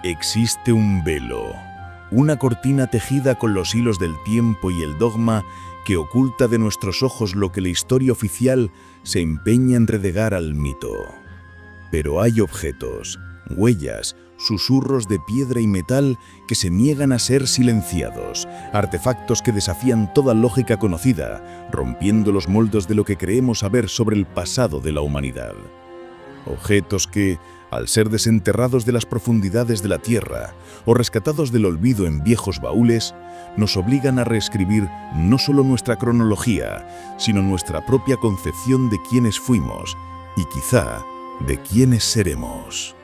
Existe un velo, una cortina tejida con los hilos del tiempo y el dogma que oculta de nuestros ojos lo que la historia oficial se empeña en redegar al mito. Pero hay objetos, huellas, susurros de piedra y metal que se niegan a ser silenciados, artefactos que desafían toda lógica conocida, rompiendo los moldes de lo que creemos saber sobre el pasado de la humanidad. Objetos que, al ser desenterrados de las profundidades de la tierra o rescatados del olvido en viejos baúles, nos obligan a reescribir no solo nuestra cronología, sino nuestra propia concepción de quiénes fuimos y quizá de quiénes seremos.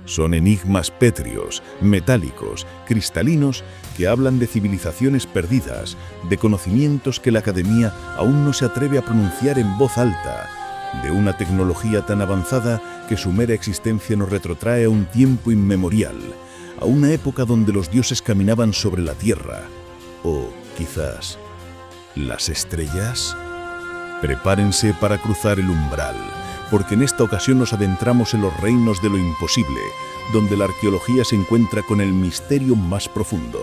Son enigmas pétreos, metálicos, cristalinos que hablan de civilizaciones perdidas, de conocimientos que la academia aún no se atreve a pronunciar en voz alta, de una tecnología tan avanzada que su mera existencia nos retrotrae a un tiempo inmemorial, a una época donde los dioses caminaban sobre la tierra, o quizás las estrellas. Prepárense para cruzar el umbral, porque en esta ocasión nos adentramos en los reinos de lo imposible, donde la arqueología se encuentra con el misterio más profundo.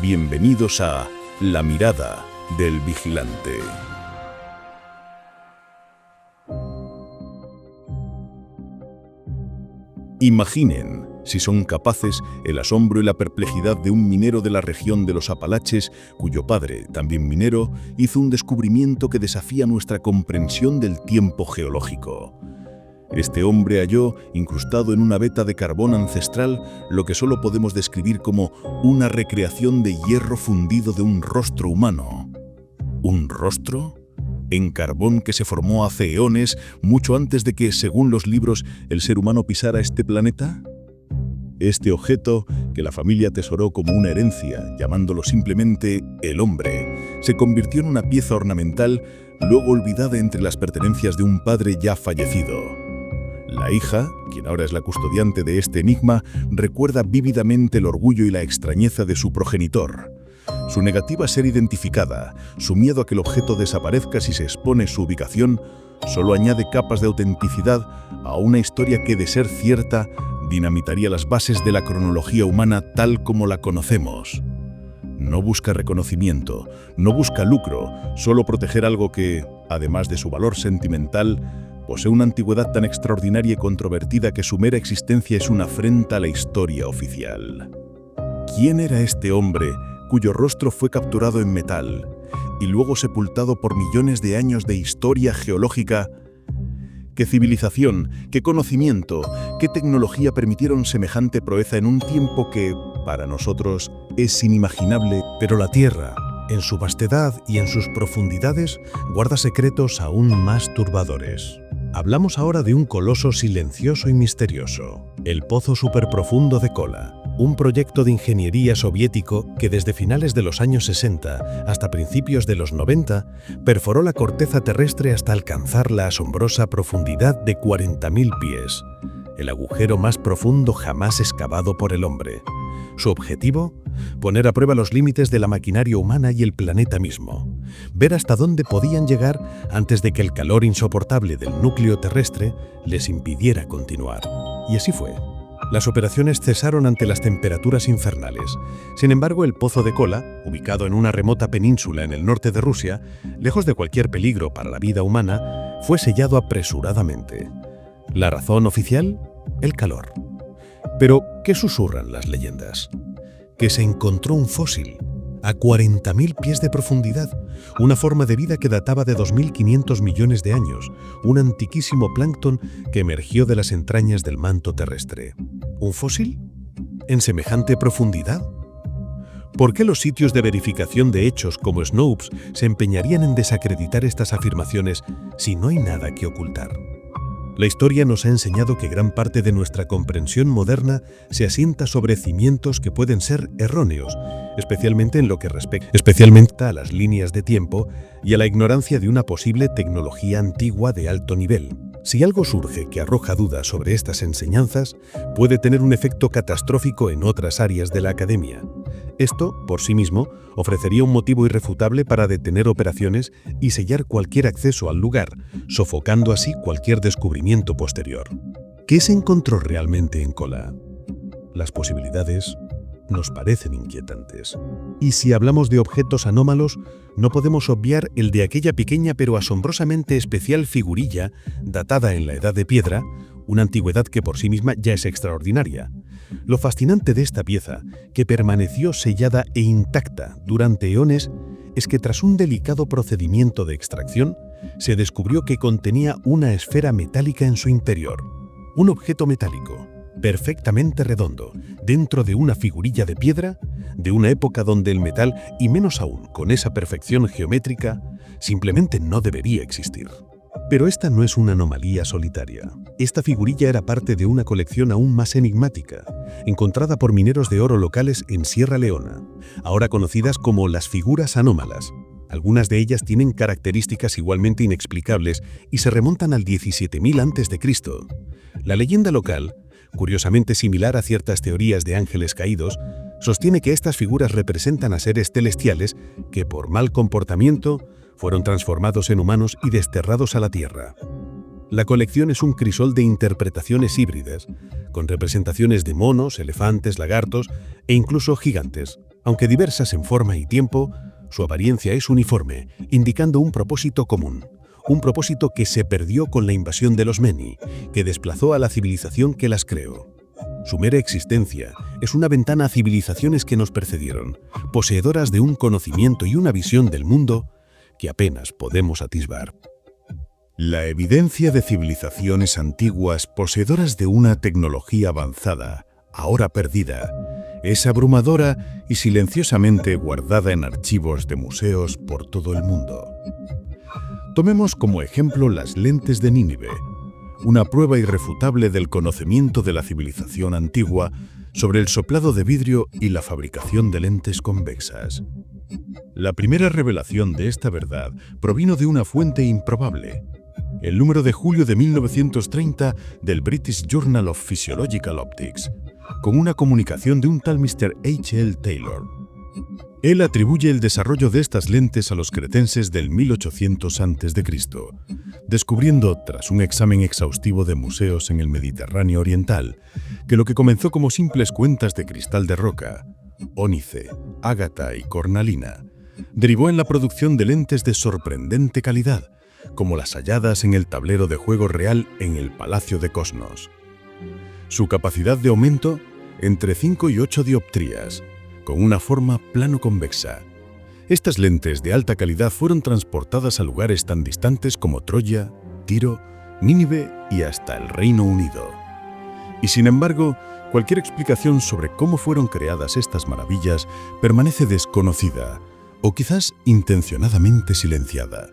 Bienvenidos a La Mirada del Vigilante. Imaginen, si son capaces, el asombro y la perplejidad de un minero de la región de los Apalaches, cuyo padre, también minero, hizo un descubrimiento que desafía nuestra comprensión del tiempo geológico. Este hombre halló, incrustado en una veta de carbón ancestral, lo que solo podemos describir como una recreación de hierro fundido de un rostro humano. ¿Un rostro? En carbón que se formó hace eones, mucho antes de que, según los libros, el ser humano pisara este planeta. Este objeto, que la familia atesoró como una herencia, llamándolo simplemente el hombre, se convirtió en una pieza ornamental, luego olvidada entre las pertenencias de un padre ya fallecido. La hija, quien ahora es la custodiante de este enigma, recuerda vívidamente el orgullo y la extrañeza de su progenitor. Su negativa a ser identificada, su miedo a que el objeto desaparezca si se expone su ubicación, solo añade capas de autenticidad a una historia que, de ser cierta, dinamitaría las bases de la cronología humana tal como la conocemos. No busca reconocimiento, no busca lucro, solo proteger algo que, además de su valor sentimental, posee una antigüedad tan extraordinaria y controvertida que su mera existencia es una afrenta a la historia oficial. ¿Quién era este hombre cuyo rostro fue capturado en metal y luego sepultado por millones de años de historia geológica? ¿Qué civilización, qué conocimiento, qué tecnología permitieron semejante proeza en un tiempo que, para nosotros, es inimaginable? Pero la Tierra, en su vastedad y en sus profundidades, guarda secretos aún más turbadores. Hablamos ahora de un coloso silencioso y misterioso, el Pozo Superprofundo de Kola, un proyecto de ingeniería soviético que desde finales de los años 60 hasta principios de los 90 perforó la corteza terrestre hasta alcanzar la asombrosa profundidad de 40.000 pies, el agujero más profundo jamás excavado por el hombre. Su objetivo: poner a prueba los límites de la maquinaria humana y el planeta mismo, ver hasta dónde podían llegar antes de que el calor insoportable del núcleo terrestre les impidiera continuar. Y así fue. Las operaciones cesaron ante las temperaturas infernales. Sin embargo, el Pozo de Kola, ubicado en una remota península en el norte de Rusia, lejos de cualquier peligro para la vida humana, fue sellado apresuradamente. ¿La razón oficial? El calor. Pero, ¿qué susurran las leyendas? Que se encontró un fósil a 40.000 pies de profundidad, una forma de vida que databa de 2.500 millones de años, un antiquísimo plancton que emergió de las entrañas del manto terrestre. ¿Un fósil? ¿En semejante profundidad? ¿Por qué los sitios de verificación de hechos como Snopes se empeñarían en desacreditar estas afirmaciones si no hay nada que ocultar? La historia nos ha enseñado que gran parte de nuestra comprensión moderna se asienta sobre cimientos que pueden ser erróneos, especialmente en lo que respecta a las líneas de tiempo y a la ignorancia de una posible tecnología antigua de alto nivel. Si algo surge que arroja dudas sobre estas enseñanzas, puede tener un efecto catastrófico en otras áreas de la academia. Esto, por sí mismo, ofrecería un motivo irrefutable para detener operaciones y sellar cualquier acceso al lugar, sofocando así cualquier descubrimiento posterior. ¿Qué se encontró realmente en Kola? Las posibilidades nos parecen inquietantes. Y si hablamos de objetos anómalos, no podemos obviar el de aquella pequeña pero asombrosamente especial figurilla datada en la Edad de Piedra, una antigüedad que por sí misma ya es extraordinaria. Lo fascinante de esta pieza, que permaneció sellada e intacta durante eones, es que tras un delicado procedimiento de extracción, se descubrió que contenía una esfera metálica en su interior. Un objeto metálico, perfectamente redondo, dentro de una figurilla de piedra, de una época donde el metal, y menos aún con esa perfección geométrica, simplemente no debería existir. Pero esta no es una anomalía solitaria. Esta figurilla era parte de una colección aún más enigmática, encontrada por mineros de oro locales en Sierra Leona, ahora conocidas como las figuras anómalas. Algunas de ellas tienen características igualmente inexplicables y se remontan al 17.000 a.C. La leyenda local, curiosamente similar a ciertas teorías de ángeles caídos, sostiene que estas figuras representan a seres celestiales que, por mal comportamiento, fueron transformados en humanos y desterrados a la tierra. La colección es un crisol de interpretaciones híbridas, con representaciones de monos, elefantes, lagartos e incluso gigantes. Aunque diversas en forma y tiempo, su apariencia es uniforme, indicando un propósito común. Un propósito que se perdió con la invasión de los Meni, que desplazó a la civilización que las creó. Su mera existencia es una ventana a civilizaciones que nos precedieron, poseedoras de un conocimiento y una visión del mundo que apenas podemos atisbar. La evidencia de civilizaciones antiguas poseedoras de una tecnología avanzada, ahora perdida, es abrumadora y silenciosamente guardada en archivos de museos por todo el mundo. Tomemos como ejemplo las lentes de Nínive, una prueba irrefutable del conocimiento de la civilización antigua sobre el soplado de vidrio y la fabricación de lentes convexas. La primera revelación de esta verdad provino de una fuente improbable, el número de julio de 1930 del British Journal of Physiological Optics, con una comunicación de un tal Mr. H.L. Taylor. Él atribuye el desarrollo de estas lentes a los cretenses del 1800 a.C., descubriendo, tras un examen exhaustivo de museos en el Mediterráneo oriental, que lo que comenzó como simples cuentas de cristal de roca, ónice, ágata y cornalina, derivó en la producción de lentes de sorprendente calidad, como las halladas en el tablero de juego real en el Palacio de Cosnos. Su capacidad de aumento, entre 5 y 8 dioptrías, con una forma plano-convexa. Estas lentes de alta calidad fueron transportadas a lugares tan distantes como Troya, Tiro, Nínive y hasta el Reino Unido. Y sin embargo, cualquier explicación sobre cómo fueron creadas estas maravillas permanece desconocida, o quizás intencionadamente silenciada.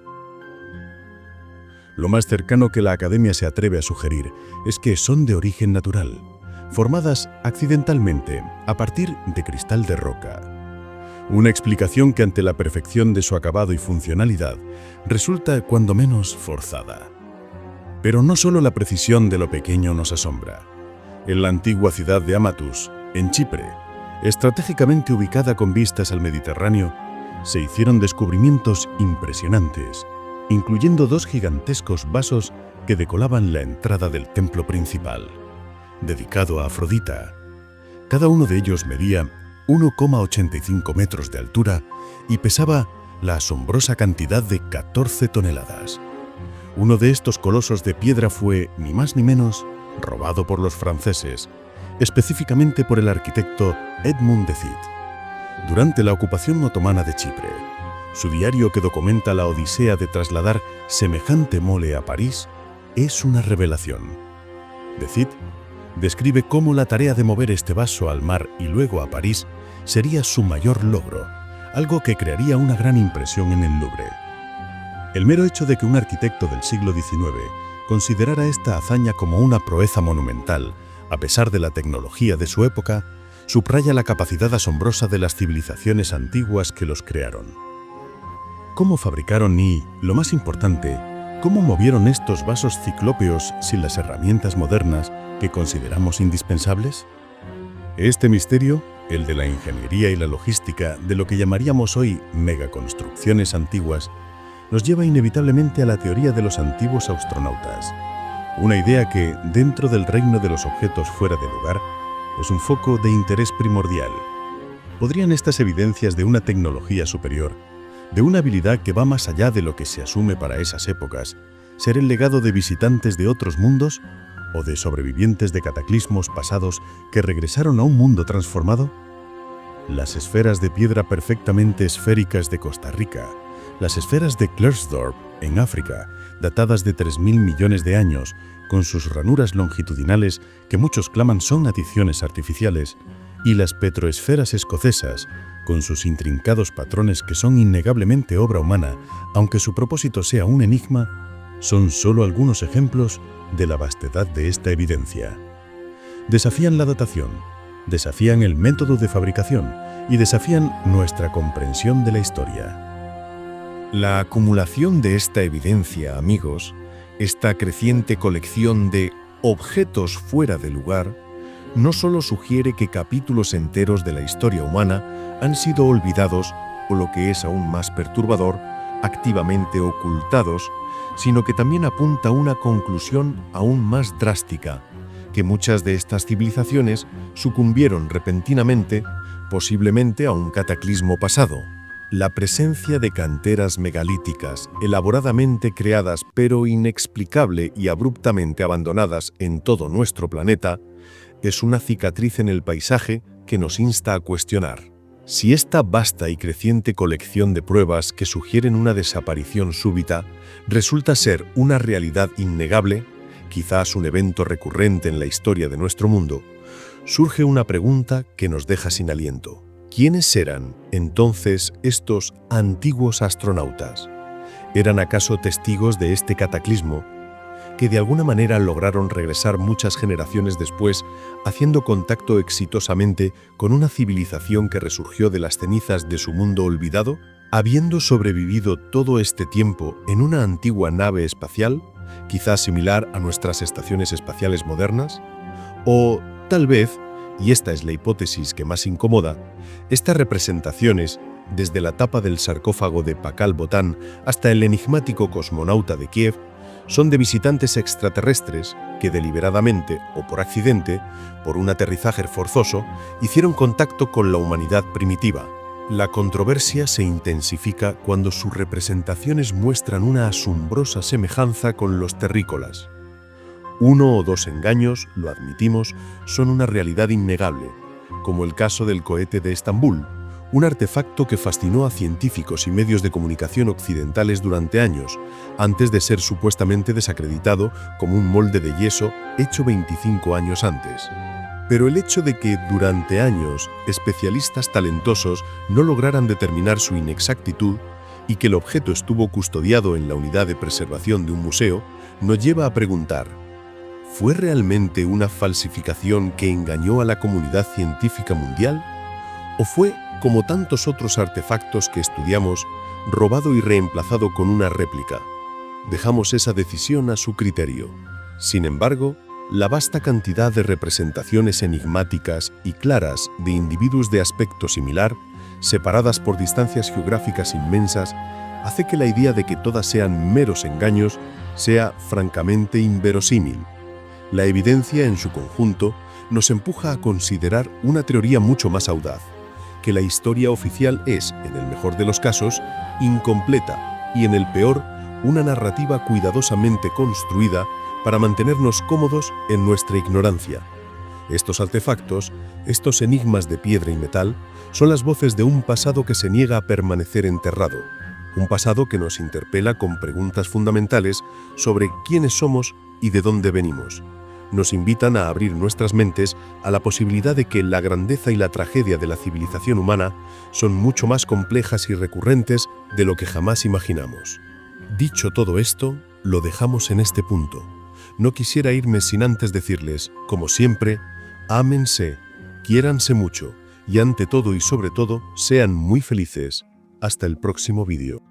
Lo más cercano que la Academia se atreve a sugerir es que son de origen natural, formadas accidentalmente a partir de cristal de roca. Una explicación que ante la perfección de su acabado y funcionalidad resulta cuando menos forzada. Pero no solo la precisión de lo pequeño nos asombra. En la antigua ciudad de Amathus, en Chipre, estratégicamente ubicada con vistas al Mediterráneo, se hicieron descubrimientos impresionantes, incluyendo 2 gigantescos vasos que decoraban la entrada del templo principal, dedicado a Afrodita. Cada uno de ellos medía 1,85 metros de altura y pesaba la asombrosa cantidad de 14 toneladas. Uno de estos colosos de piedra fue, ni más ni menos, robado por los franceses, específicamente por el arquitecto Edmond de Cid. Durante la ocupación otomana de Chipre, su diario que documenta la odisea de trasladar semejante mole a París es una revelación. De Cid describe cómo la tarea de mover este vaso al mar y luego a París sería su mayor logro, algo que crearía una gran impresión en el Louvre. El mero hecho de que un arquitecto del siglo XIX considerara esta hazaña como una proeza monumental, a pesar de la tecnología de su época, subraya la capacidad asombrosa de las civilizaciones antiguas que los crearon. ¿Cómo fabricaron y, lo más importante, cómo movieron estos vasos ciclópeos sin las herramientas modernas que consideramos indispensables? Este misterio, el de la ingeniería y la logística de lo que llamaríamos hoy megaconstrucciones antiguas, nos lleva inevitablemente a la teoría de los antiguos astronautas, una idea que, dentro del reino de los objetos fuera de lugar, es un foco de interés primordial. ¿Podrían estas evidencias de una tecnología superior, de una habilidad que va más allá de lo que se asume para esas épocas, ser el legado de visitantes de otros mundos o de sobrevivientes de cataclismos pasados que regresaron a un mundo transformado? Las esferas de piedra perfectamente esféricas de Costa Rica, las esferas de Klerksdorp, en África, datadas de 3.000 millones de años, con sus ranuras longitudinales que muchos claman son adiciones artificiales, y las petroesferas escocesas, con sus intrincados patrones que son innegablemente obra humana, aunque su propósito sea un enigma, son solo algunos ejemplos de la vastedad de esta evidencia. Desafían la datación, desafían el método de fabricación y desafían nuestra comprensión de la historia. La acumulación de esta evidencia, amigos, esta creciente colección de objetos fuera de lugar, no solo sugiere que capítulos enteros de la historia humana han sido olvidados o, lo que es aún más perturbador, activamente ocultados, sino que también apunta a una conclusión aún más drástica, que muchas de estas civilizaciones sucumbieron repentinamente, posiblemente a un cataclismo pasado. La presencia de canteras megalíticas, elaboradamente creadas pero inexplicable y abruptamente abandonadas en todo nuestro planeta, es una cicatriz en el paisaje que nos insta a cuestionar. Si esta vasta y creciente colección de pruebas que sugieren una desaparición súbita resulta ser una realidad innegable, quizás un evento recurrente en la historia de nuestro mundo, surge una pregunta que nos deja sin aliento. ¿Quiénes eran entonces estos antiguos astronautas? ¿Eran acaso testigos de este cataclismo, que de alguna manera lograron regresar muchas generaciones después, haciendo contacto exitosamente con una civilización que resurgió de las cenizas de su mundo olvidado? Habiendo sobrevivido todo este tiempo en una antigua nave espacial, quizás similar a nuestras estaciones espaciales modernas? O, tal vez, y esta es la hipótesis que más incomoda, estas representaciones, desde la tapa del sarcófago de Pakal Botán hasta el enigmático cosmonauta de Kiev, son de visitantes extraterrestres que deliberadamente o por accidente, por un aterrizaje forzoso, hicieron contacto con la humanidad primitiva. La controversia se intensifica cuando sus representaciones muestran una asombrosa semejanza con los terrícolas. Uno o dos engaños, lo admitimos, son una realidad innegable, como el caso del cohete de Estambul, un artefacto que fascinó a científicos y medios de comunicación occidentales durante años, antes de ser supuestamente desacreditado como un molde de yeso hecho 25 años antes. Pero el hecho de que, durante años, especialistas talentosos no lograran determinar su inexactitud y que el objeto estuvo custodiado en la unidad de preservación de un museo, nos lleva a preguntar: ¿fue realmente una falsificación que engañó a la comunidad científica mundial? ¿O fue, como tantos otros artefactos que estudiamos, robado y reemplazado con una réplica? Dejamos esa decisión a su criterio. Sin embargo, la vasta cantidad de representaciones enigmáticas y claras de individuos de aspecto similar, separadas por distancias geográficas inmensas, hace que la idea de que todas sean meros engaños sea francamente inverosímil. La evidencia en su conjunto nos empuja a considerar una teoría mucho más audaz: que la historia oficial es, en el mejor de los casos, incompleta y, en el peor, una narrativa cuidadosamente construida para mantenernos cómodos en nuestra ignorancia. Estos artefactos, estos enigmas de piedra y metal, son las voces de un pasado que se niega a permanecer enterrado, un pasado que nos interpela con preguntas fundamentales sobre quiénes somos y de dónde venimos. Nos invitan a abrir nuestras mentes a la posibilidad de que la grandeza y la tragedia de la civilización humana son mucho más complejas y recurrentes de lo que jamás imaginamos. Dicho todo esto, lo dejamos en este punto. No quisiera irme sin antes decirles, como siempre, ámense, quiéranse mucho y, ante todo y sobre todo, sean muy felices. Hasta el próximo vídeo.